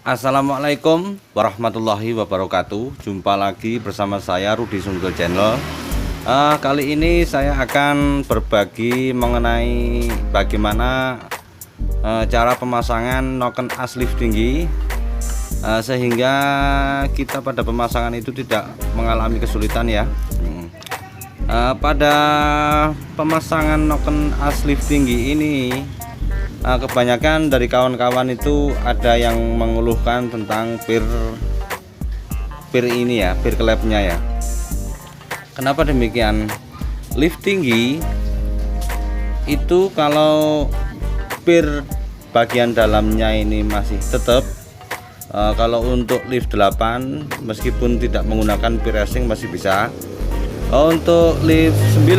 Assalamualaikum warahmatullahi wabarakatuh. Jumpa lagi bersama saya Rudi Sungguh Channel. Kali ini saya akan berbagi mengenai bagaimana cara pemasangan noken as lift tinggi, sehingga kita pada pemasangan itu tidak mengalami kesulitan ya. Pada pemasangan noken as lift tinggi ini, kebanyakan dari kawan-kawan itu ada yang mengeluhkan tentang pir ini ya, pir klepnya ya. Kenapa demikian? Lift tinggi itu kalau pir bagian dalamnya ini masih tetap, kalau untuk lift 8 meskipun tidak menggunakan pir racing masih bisa. Untuk lift 9,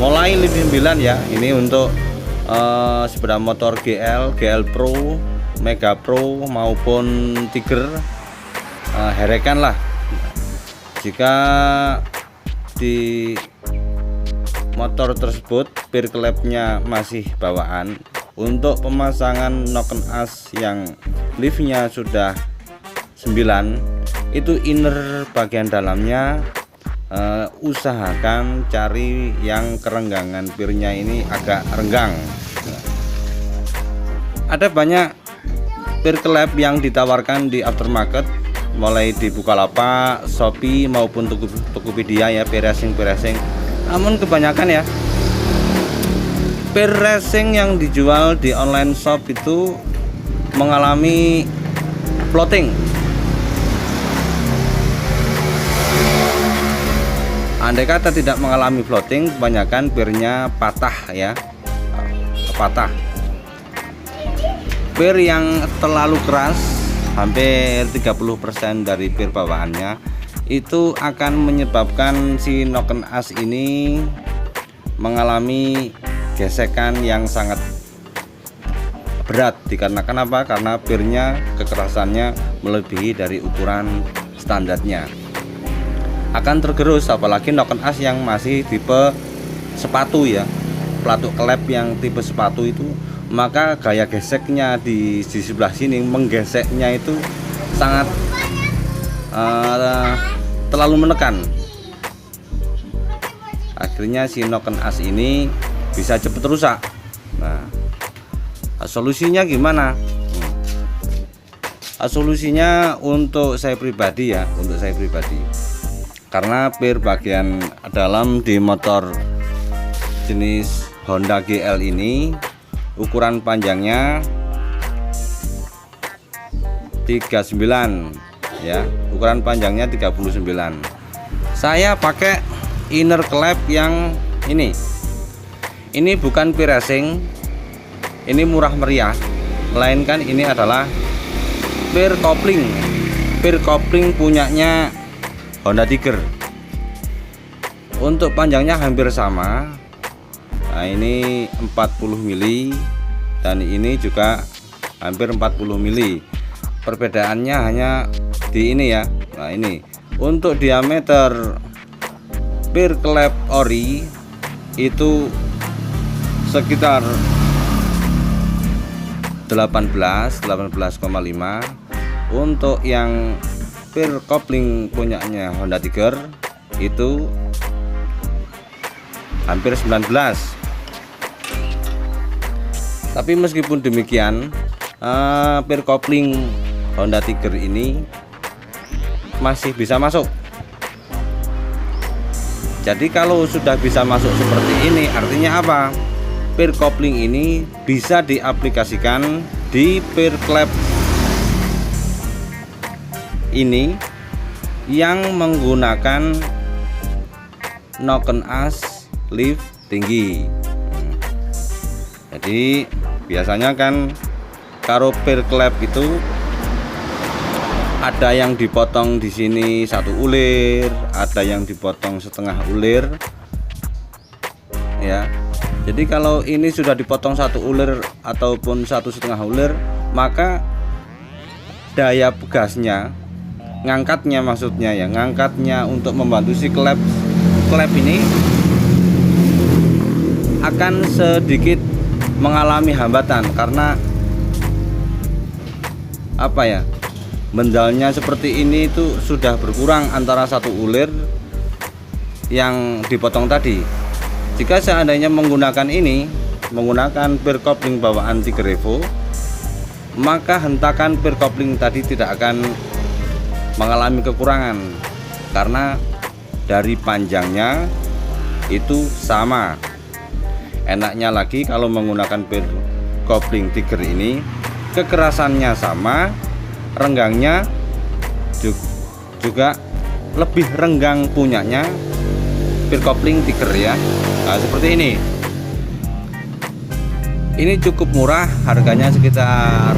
mulai lift 9 ya, ini untuk sepeda motor GL Pro, Mega Pro maupun Tiger, Huracan lah. Jika di motor tersebut pir klepnya masih bawaan, untuk pemasangan noken as yang liftnya sudah 9, itu inner bagian dalamnya usahakan cari yang kerenggangan pirnya ini agak renggang. Ada banyak pir klep yang ditawarkan di aftermarket, mulai di Bukalapak, Shopee maupun Tokopedia ya, pir racing. Namun kebanyakan ya, pir racing yang dijual di online shop itu mengalami floating. Andai kata tidak mengalami floating, kebanyakan pirnya patah ya, patah. Pir yang terlalu keras, hampir 30% dari pir bawaannya, itu akan menyebabkan si noken as ini mengalami gesekan yang sangat berat. Dikarenakan apa? Karena pirnya kekerasannya melebihi dari ukuran standarnya, akan tergerus. Apalagi noken as yang masih tipe sepatu ya, pelatuk klep yang tipe sepatu itu, maka gaya geseknya di sebelah sini, menggeseknya itu sangat terlalu menekan. Akhirnya si noken as ini bisa cepat rusak. Nah, solusinya gimana? Solusinya untuk saya pribadi ya, karena pir bagian dalam di motor jenis Honda GL ini ukuran panjangnya 39 ya, ukuran panjangnya 39. Saya pakai inner klep yang ini bukan pir racing, ini murah meriah, melainkan ini adalah pir kopling punyanya Honda Tiger. Untuk panjangnya hampir sama. Nah, ini 40 mili dan ini juga hampir 40 mili. Perbedaannya hanya di ini ya. Nah, ini untuk diameter pir klep ori itu sekitar 18,5. Untuk yang pir kopling punyanya Honda Tiger itu hampir 19. Tapi meskipun demikian, pir kopling Honda Tiger ini masih bisa masuk. Jadi kalau sudah bisa masuk seperti ini, artinya apa? Pir kopling ini bisa diaplikasikan di pir klep ini yang menggunakan noken as lift tinggi. Jadi biasanya kan karo pir klep itu ada yang dipotong di sini 1 ulir, ada yang dipotong setengah ulir ya. Jadi kalau ini sudah dipotong 1 ulir ataupun 1,5 ulir, maka daya pegasnya, ngangkatnya maksudnya ya, ngangkatnya untuk membantu si klep ini akan sedikit mengalami hambatan karena apa ya, mendalnya seperti ini itu sudah berkurang antara satu ulir yang dipotong tadi. Jika seandainya menggunakan ini, menggunakan peer coupling bawaan Tiger Evo, maka hentakan peer coupling tadi tidak akan mengalami kekurangan karena dari panjangnya itu sama. Enaknya lagi kalau menggunakan peer coupling Tiger ini, kekerasannya sama, renggangnya juga lebih renggang punyanya peer coupling Tiger ya. Nah, seperti ini. Ini cukup murah, harganya sekitar,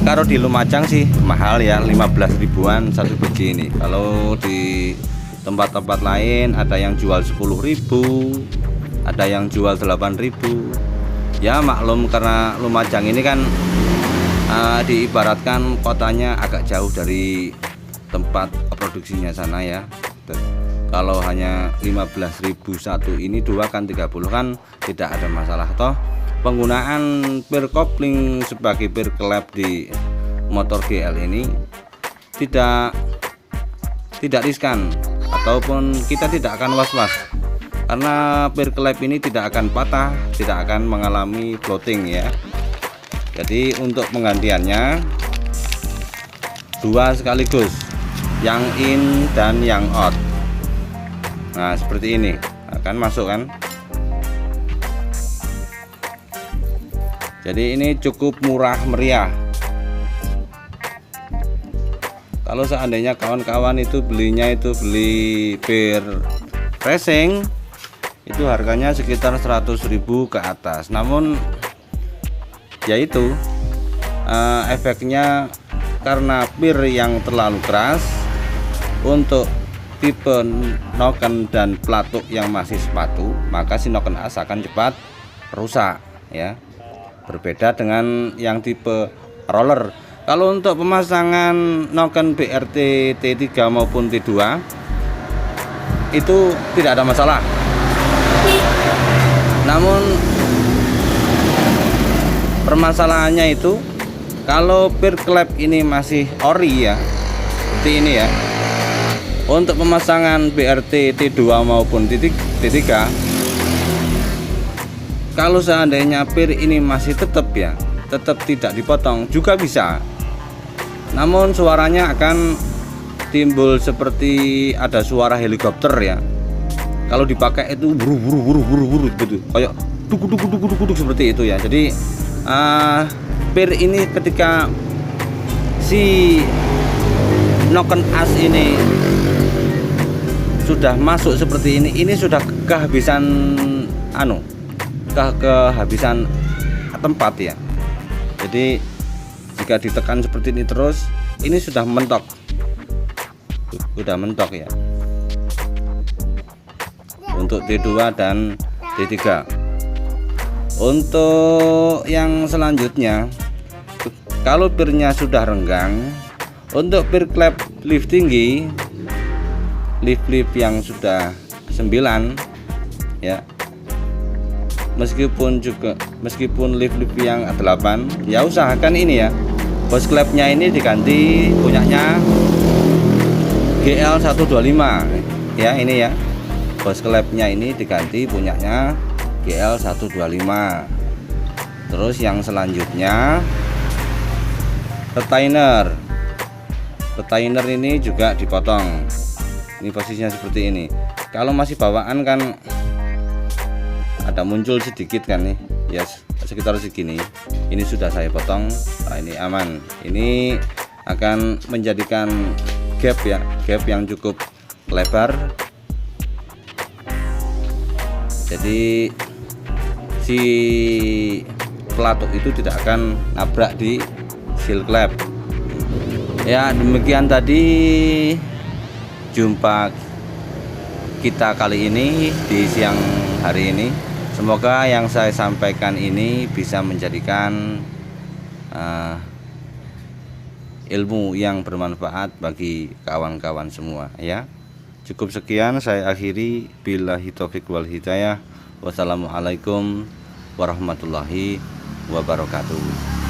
kalau di Lumajang sih mahal ya, 15 ribuan satu biji ini. Kalau di tempat-tempat lain ada yang jual 10.000, ada yang jual 8.000. Ya maklum, karena Lumajang ini kan diibaratkan kotanya agak jauh dari tempat produksinya sana ya. Kalau hanya 15.000 satu, ini dua kan 30 kan tidak ada masalah toh. Penggunaan peer coupling sebagai peer clap di motor GL ini tidak riskan, ataupun kita tidak akan was-was karena peer clap ini tidak akan patah, tidak akan mengalami floating ya. Jadi untuk penggantiannya dua sekaligus, yang in dan yang out. Nah seperti ini akan masuk kan. Jadi ini cukup murah meriah. Kalau seandainya kawan-kawan itu belinya itu beli peer racing, itu harganya sekitar 100.000 ke atas. Namun yaitu efeknya karena peer yang terlalu keras, untuk tipe noken dan pelatuk yang masih sepatu, maka si noken as akan cepat rusak ya. Berbeda dengan yang tipe roller. Kalau untuk pemasangan noken BRT T3 maupun T2 itu tidak ada masalah. Namun permasalahannya itu kalau peer clap ini masih ori ya, seperti ini ya. Untuk pemasangan BRT T2 maupun T3, kalau seandainya peer ini masih tetap tidak dipotong juga bisa. Namun suaranya akan timbul seperti ada suara helikopter ya. Kalau dipakai itu buru gitu, kayak duk seperti itu ya. Jadi peer ini ketika si noken as ini sudah masuk seperti ini sudah kehabisan kehabisan tempat ya. Jadi jika ditekan seperti ini terus, ini sudah mentok ya untuk T2 dan T3. Untuk yang selanjutnya, kalau peernya sudah renggang, untuk peer clap lift tinggi, lift yang sudah 9 ya, meskipun lift yang 8 ya, usahakan ini ya, hose clapnya ini diganti punyanya GL125 ya. Ini ya, hose clapnya ini diganti punyanya GL125. Terus yang selanjutnya retainer ini juga dipotong. Ini posisinya seperti ini. Kalau masih bawaan kan ada muncul sedikit kan nih ya, sekitar segini. Ini sudah saya potong. Nah, ini aman. Ini akan menjadikan gap yang cukup lebar. Jadi si pelatuk itu tidak akan nabrak di seal clap. Ya demikian tadi jumpa kita kali ini di siang hari ini. Semoga yang saya sampaikan ini bisa menjadikan ilmu yang bermanfaat bagi kawan-kawan semua ya. Cukup sekian saya akhiri, billahi taufik wal hidayah. Wassalamualaikum warahmatullahi wabarakatuh.